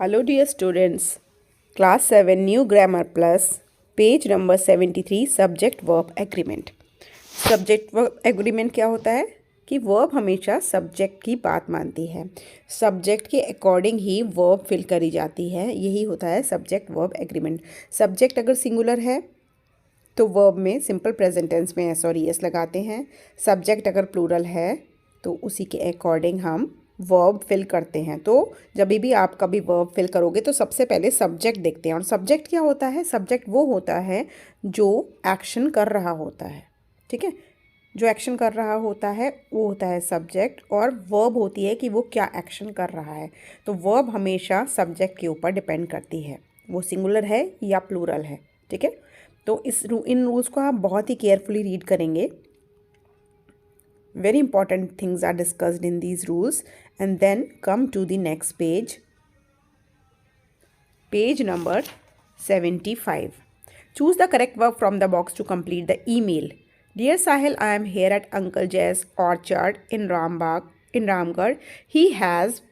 Hello dear students, class 7 new grammar plus page number 73 subject verb agreement. Subject verb agreement क्या होता है कि verb हमेशा subject की बात मानती है, subject के according ही verb fill करी जाती है, यही होता है subject verb agreement. Subject अगर singular है तो verb में simple present tense में s और es लगाते हैं. Subject अगर plural है तो उसी के according हम वर्ब फिल करते हैं. तो जब भी आप कभी वर्ब फिल करोगे तो सबसे पहले सब्जेक्ट देखते हैं. और सब्जेक्ट क्या होता है? सब्जेक्ट वो होता है जो एक्शन कर रहा होता है. ठीक है, जो एक्शन कर रहा होता है वो होता है सब्जेक्ट, और वर्ब होती है कि वो क्या एक्शन कर रहा है. तो वर्ब हमेशा सब्जेक्ट के ऊपर डिपेंड करती है, वो सिंगुलर है या प्लूरल है. ठीक है, तो इन रूल्स को आप बहुत ही केयरफुली रीड करेंगे. Very important things are discussed in these rules. And then come to the next page. Page number 75. Choose the correct verb from the box to complete the email. Dear Sahil, I am here at Uncle Jay's orchard in Ramgarh. He has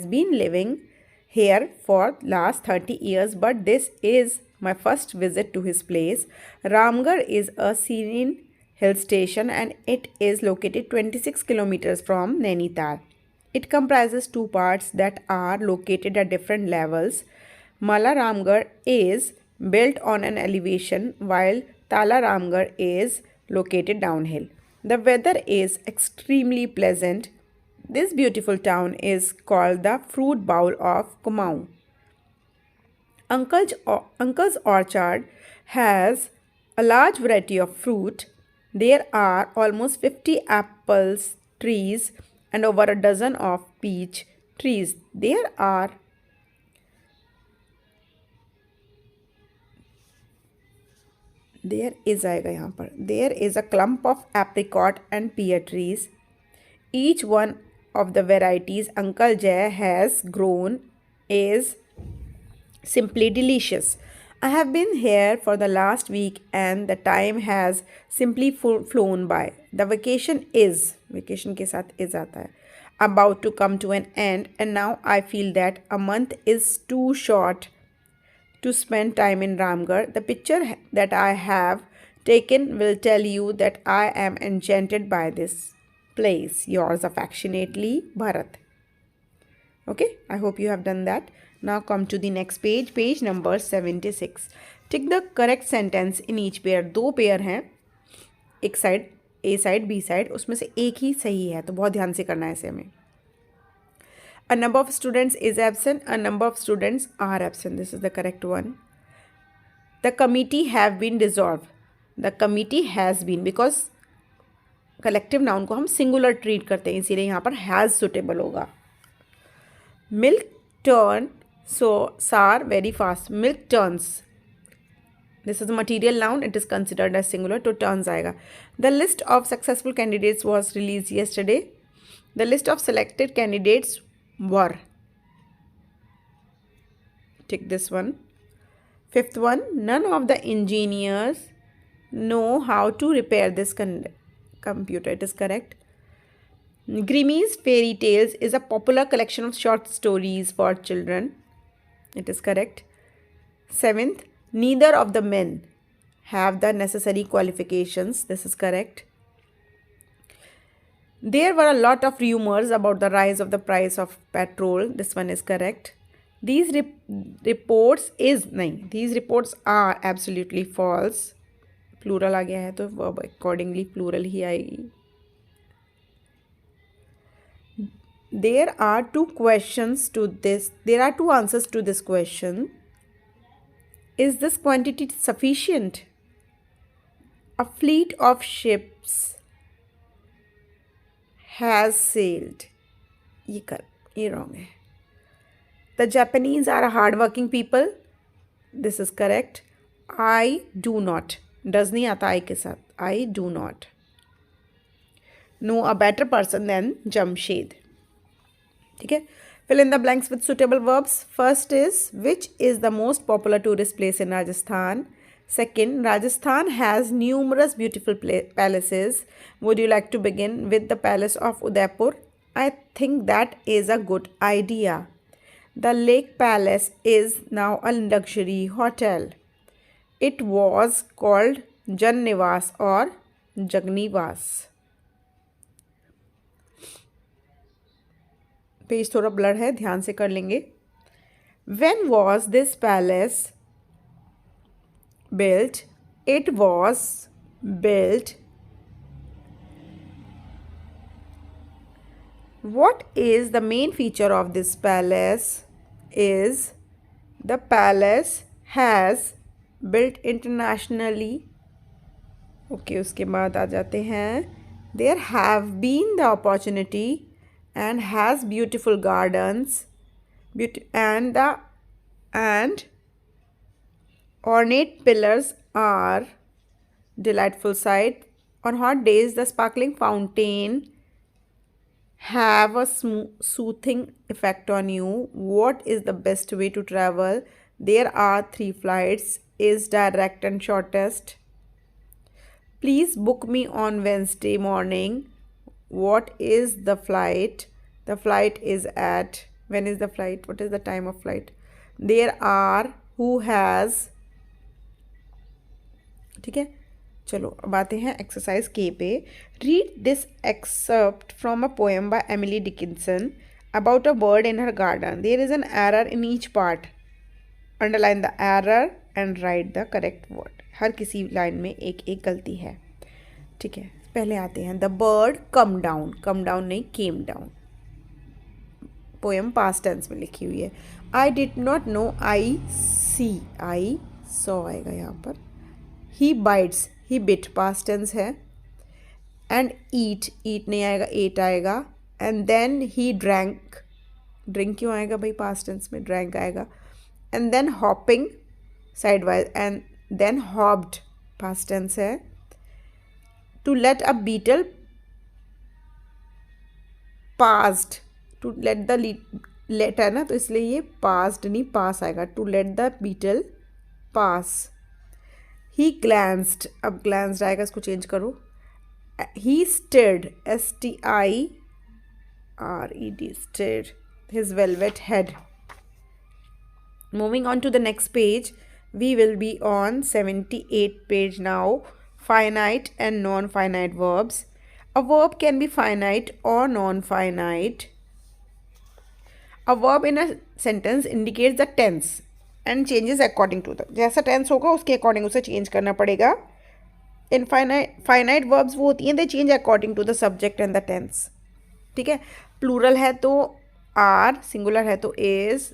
been living here for last 30 years, but this is my first visit to his place. Ramgarh is a serene hill station and it is located 26 kilometers from Nainital. It comprises two parts that are located at different levels. Mala Ramgarh is built on an elevation while Tala Ramgarh is located downhill. The weather is extremely pleasant. This beautiful town is called the Fruit Bowl of Kumaon. Uncle's orchard has a large variety of fruit. There are almost 50 apples trees and over a dozen of peach trees. There is a clump of apricot and pear trees. Each one of the varieties Uncle Jay has grown is simply delicious. I have been here for the last week and the time has simply flown by. The vacation के साथ is आता है, about to come to an end, and now I feel that a month is too short to spend time in Ramgarh. The picture that I have taken will tell you that I am enchanted by this place. Yours affectionately, Bharat. Okay, I hope you have done that. Now come to the next page, page number 76. Tick the correct sentence in each pair. दो pair हैं, एक side ए side B side, उसमें से एक ही सही है, तो बहुत ध्यान से करना है इसे हमें. A number of students is absent. A number of students are absent. This is the correct one. The committee have been dissolved. The committee has been, because collective noun को हम singular treat करते हैं, इसीलिए यहाँ पर has suitable होगा. Milk turn sour very fast. Milk turns. This is a material noun. It is considered as singular. तो turns आएगा. The list of successful candidates was released yesterday. The list of selected candidates were. Take this one. Fifth one. None of the engineers know how to repair this computer. It is correct. Grimmy's Fairy Tales is a popular collection of short stories for children. It is correct. Seventh, neither of the men have the necessary qualifications. This is correct. There were a lot of rumors about the rise of the price of petrol. This one is correct. These reports are absolutely false. Plural आ गया है तो verb accordingly plural ही आएगी. There are two answers to this question. Is this quantity sufficient? A fleet of ships has sailed. ये wrong है. The Japanese are a hardworking people. This is correct. I do not. Does नहीं आता I के साथ. I do not know a better person than Jamshed. ठीक है, fill in the blanks with suitable verbs. First is, which is the most popular tourist place in Rajasthan? Second, Rajasthan has numerous beautiful palaces. Would you like to begin with the palace of Udaipur? I think that is a good idea. The Lake Palace is now a luxury hotel. It was called Jannivas or Jagnivas. Page थोड़ा blur है, ध्यान से कर लेंगे. When was this palace built? It was built. What is the main feature of this palace? Is the palace has built internationally. Okay, उसके बाद आ जाते हैं. There have been the opportunity and has beautiful gardens and ornate pillars are delightful sight. On hot days, the sparkling fountain have a soothing effect on you. What is the best way to travel? There are 3 flights. Is direct and shortest. Please book me on Wednesday morning. What is the flight? The flight is at. When is the flight? What is the time of flight? There are. Who has. ठीक है, चलो अब आते हैं exercise के पे. Read this except from a poem by Emily Dickinson about a bird in her garden. There is an error in each part. Underline the error and write the correct word. हर किसी line में एक एक गलती है. ठीक है, पहले आते हैं. The bird come down. Come down नहीं, came down. Poem past tense में लिखी हुई है. I did not know. I see. I saw आएगा यहाँ पर. He bites. He bit past tense है. And eat. ईट नहीं आएगा, एट आएगा. And then he drank. Drink क्यों आएगा भाई, पास्ट टेंस में ड्रैंक आएगा. And then hopping sideways. And then hopped past tense है. To late a beetle passed. To let the let है ना, तो इसलिए ये पास्ड नहीं पास आएगा. To let the beetle pass. He glanced. अब ग्लैंस्ड आएगा, इसको चेंज करो. He stirred. STIRED. Stirred his velvet head. Moving on to the next page, we will be on 78 page now. Finite and non-finite verbs. A verb can be finite or non-finite. A verb in a sentence indicates the tense and changes according to the. जैसा tense होगा उसके according उसे change करना पड़ेगा. Finite verbs वो होती हैं, they change according to the subject and the tense. ठीक है, plural है तो are, singular है तो is,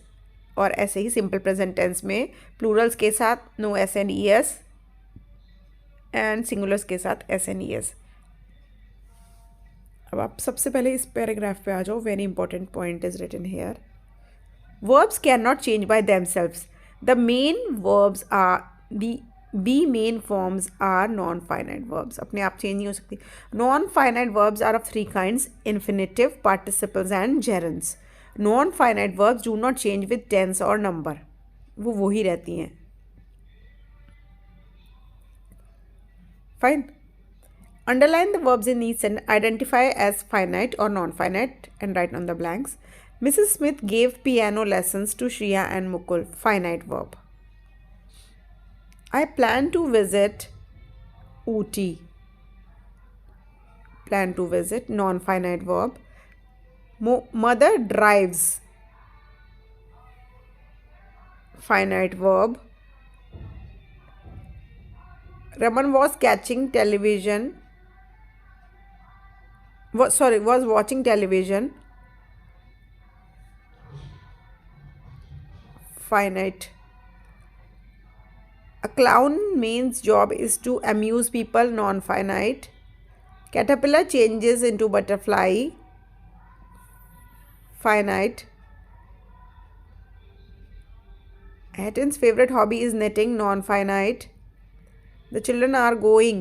और ऐसे ही सिंपल प्रेजेंट टेंस में प्लूरल्स के साथ no S and E S and singulars के साथ एस एन ई एस. अब आप सबसे पहले इस पैराग्राफ पे आ जाओ. Very important point is written here. Verbs can not change by themselves. The main verbs are be main forms are non finite verbs. अपने आप चेंज नहीं हो सकती. Non finite verbs are of 3 kinds: infinitive, participles and gerunds. Non-finite verbs do not change with tense or number. वो ही रहती हैं. Fine. Underline the verbs in each sentence. Identify as finite or non-finite and write on the blanks. Mrs. Smith gave piano lessons to Shreya and Mukul. Finite verb. I plan to visit Ooty. Plan to visit. Non-finite verb. Mother drives. Finite verb. Raman was catching television. Was watching television. Finite. A clown main job is to amuse people. Non-finite. Caterpillar changes into butterfly. Finite. Hatton's favorite hobby is knitting. Non-finite. The children are going.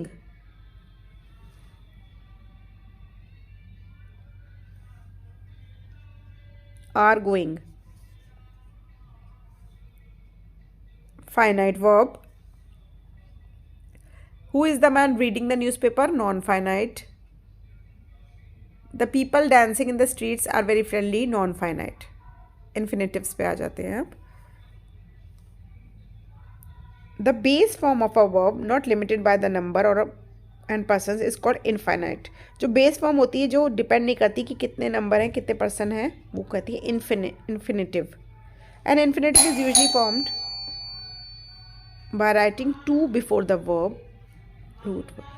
Are going. Finite verb. Who is the man reading the newspaper? Non-finite. The people dancing in the streets are very friendly, non finite. Infinitives पे आ जाते हैं अब। The base form of a verb not limited by the number और and person is called infinite. जो base form होती है जो डिपेंड नहीं करती कि कितने नंबर हैं कितने पर्सन हैं, वो कहती है infinitive. An infinitive is usually formed by writing to before the verb root verb.